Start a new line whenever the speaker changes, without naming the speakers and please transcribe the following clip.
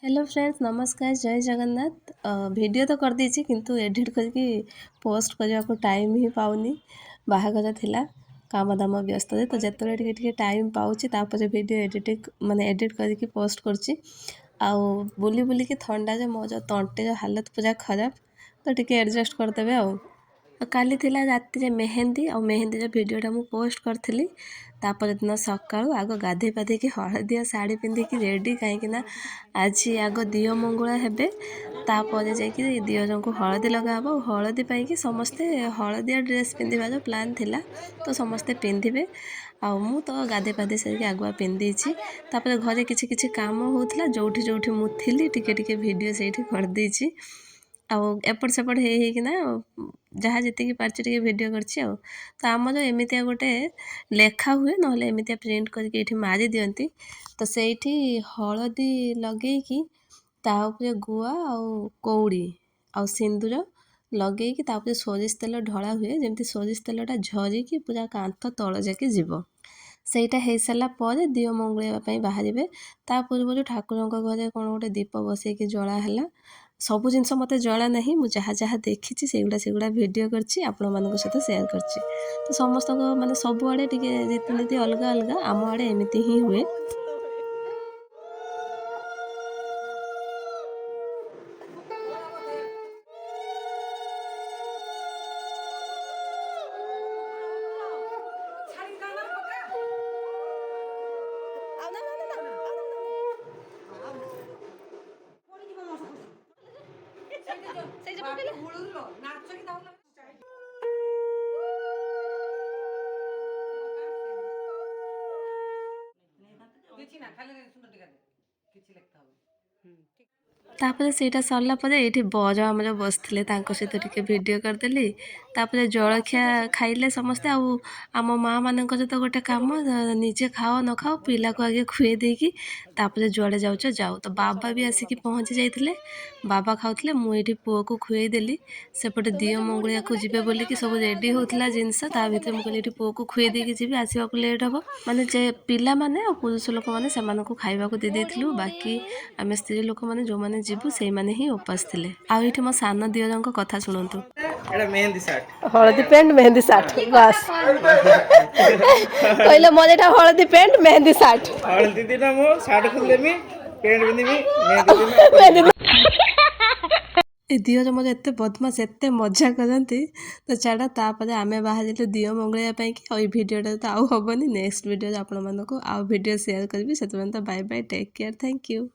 Hello friends नमस्कार जय Jagannath video तो कर देछि किंतु एडिट करके पोस्ट करने को टाइम ही पाउनी बाहागर थिला काम दाम व्यस्त तो जिते टिके टाइम पाऊँच वीडियो एडिट माने एडिट करके पोस्ट करछि आउ बुली बुलिकी थंडा जो मो जो तंटे जो हालत पूरा खराब तो टिके एडजस्ट करदेवे आउ काली थिला राति मेहंदी और मेहंदी जो वीडियोटा मु पोस्ट करी तापर दिन सका आग गाधे पाधे कि हलदिया शाढ़ी पिंधिकी रेडी कहीं आज आग दियो मंगुला हेबे तापर जाकि दियो को हलदी लगाब हलदी पाई समस्ते हलदिया ड्रेस पिंधा जो प्लान थिला तो समस्ते पिंधे आउ मु तो गाधे पाधे सारिक आगुआ पिंधि तापर घरे किछि किछि काम होउथला जोठी जोठी मु थिली टिके टिके वीडियो सेठी कर देछि आउ एपट सेपट होना जहाँ जी पार्टी वीडियो करछि आउ तो आमर एमितिया गोटे लेखा हुए ना एमितिया प्रिंट करके मारी दियंती तो सेठी हलदी लगेकी ताऊपर गुआ आउ कौड़ी आउ सिंदूर लगेकी ताऊपर सोरिष तेल ढला हुए जमती सोरिष तेलटा झरिकी पूरा कांथ तल जाके जीव ସେଇଟା ହେଇସାରିଲା ପରେ ଦିଅ ମଙ୍ଗୁଳେଇବା ପାଇଁ ବାହାରିବେ ତା ପୂର୍ବରୁ ଠାକୁରଙ୍କ ଘରେ କ'ଣ ଗୋଟେ ଦୀପ ବସେଇକି ଜଳା ହେଲା ସବୁ ଜିନିଷ ମୋତେ ଜଣା ନାହିଁ ମୁଁ ଯାହା ଯାହା ଦେଖିଛି ସେଗୁଡ଼ା ଭିଡ଼ିଓ କରିଛି ଆପଣମାନଙ୍କ ସହିତ ସେୟାର କରିଛି ତ ସମସ୍ତଙ୍କ ମାନେ ସବୁଆଡ଼େ ଟିକେ ରୀତିନୀତି ଅଲଗା ଅଲଗା ଆମ ଆଡ଼େ ଏମିତି ହିଁ ହୁଏ तापर सेटा सरला परे एठी बर आमर बसथिले तांको सहित टिके वीडियो करदेली तापर जलखिया खाइले समस्ते आउ आम माँ मानक तो गोटे काम निजे खाओ न खाओ पिला को आगे खुए देकी तापर जुआड़े जाउछ जाऊ तो बाबा भी आसिकी पहुँची जाइथिले बाबा खाउथिले मु एठी पुओ को खुए देली सेपटे दियो मंगुलिया को जिबे बोलिकी सब रेडी होउथला जिंस ता भितर मु कहली एठी पुओ को खुए देकी जिबे आसीबा को लेट हबो माने जे पिला माने और पुरुष लोक माने सेमानकु खाइबा को दे देथिलु बाकी आमे स्त्री लोक माने जो माने जीवु से माने ही उपास थिले आ एठी मो सान दियोरंको कथा सुनंतु
एटा मेहंदी शर्ट
हळदी पेंट मेहंदी साठ बस कहले मोर एटा हळदी पेंट मेहंदी साठ
हळदी दिना मो शर्ट खुलेमी पेंट बिंदिमी मेहंदी दिना
ए दियोर मोर एते बदमाश एते मजा करती तो छाड़ा तापर आमे बाहर दियो मंगलैया पाई कि और वीडियोटा तो आउ हबनी नेक्स्ट वीडियो आपण मानको आउ वीडियो शेयर करबी सेतबन तो bye bye take care thank you.